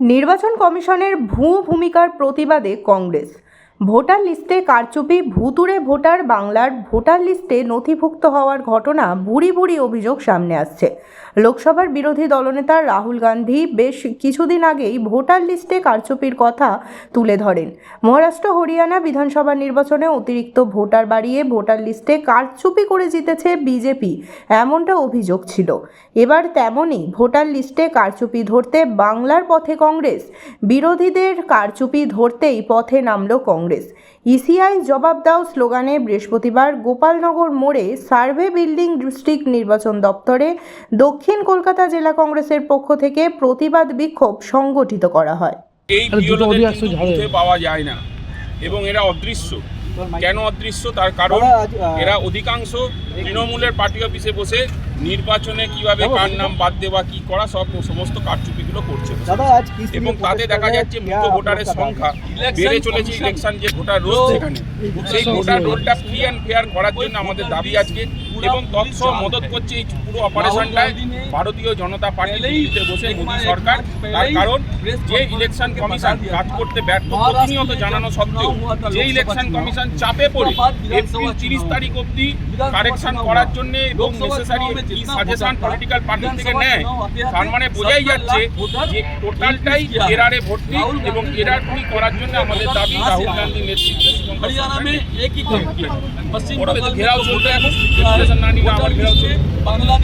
নির্বাচন কমিশনের ভূমিকার প্রতিবাদে কংগ্রেস। ভোটার লিস্টে কারচুপি, ভুতুড়ে ভোটার, বাংলার ভোটার লিস্টে নথিভুক্ত হওয়ার ঘটনা ভুরি ভুরি অভিযোগ সামনে আসছে। লোকসভার বিরোধী দলনেতা রাহুল গান্ধী বেশ কিছুদিন আগেই ভোটার লিস্টে কারচুপির কথা তুলে ধরেন। মহারাষ্ট্র, হরিয়ানা বিধানসভা নির্বাচনে অতিরিক্ত ভোটার বাড়িয়ে ভোটার লিস্টে কারচুপি করে জিতেছে বিজেপি, এমনটা অভিযোগ ছিল। এবার তেমনই ভোটার লিস্টে কারচুপি ধরতে বাংলার পথে কংগ্রেস। বিরোধীদের কারচুপি ধরতেই পথে নামল কংগ্রেস। ইসিআই জবাব দাও স্লোগানে বৃহস্পতিবার গোপালনগর মোড়ে সার্ভে বিল্ডিং ডিস্ট্রিক্ট নির্বাচন দপ্তরে দক্ষিণ কলকাতা জেলা কংগ্রেসের পক্ষ থেকে প্রতিবাদ বিক্ষোভ সংগঠিত করা হয়। এই বুথে পাওয়া যায় না এবং এরা অদৃশ্য। কেন অদৃশ্য? তার কারণ এরা অধিকাংশ তৃণমূলের পার্টি অফিসে বসে নির্বাচনে কিভাবে কার নাম বাদ দেওয়া, কি করা, সমস্ত কারচুপিগুলো করছে এবং তাতে দেখা যাচ্ছে মৃত ভোটারের সংখ্যা বেড়ে চলেছে। ইলেকশন যে ভোটার রোল, সেখানে সেই ভোটার রোলটা ফ্রি অ্যান্ড ফেয়ার করার জন্য আমাদের দাবি আজকে, এবং তৎসহ মদত করছে এই পুরো অপারেশনটায় ভারতীয় জনতা পার্টি দিল্লিতে বসে মোদী সরকার। তার কারণ যে ইলেকশন কমিশন কাজ করতে ব্যর্থ প্রতিনিয়ত জানানো সত্ত্বেও যে ইলেকশন কমিশন চাপে পড়ে এপ্রিল 30 তারিখ অবধি কারেকশন করার জন্য এবং নেসেসারি সাজেশন পলিটিক্যাল পার্টি থেকে নেয়, তার মানে বোঝাই যাচ্ছে যে টোটালটাই এরারে ভর্তি এবং এরার ফ্রি করার জন্য আমাদের দাবি রাহুল গান্ধীর নেতৃত্বে ঘেরাও চলবে। এখন না নিলে আবার ঘেরাও চলবে।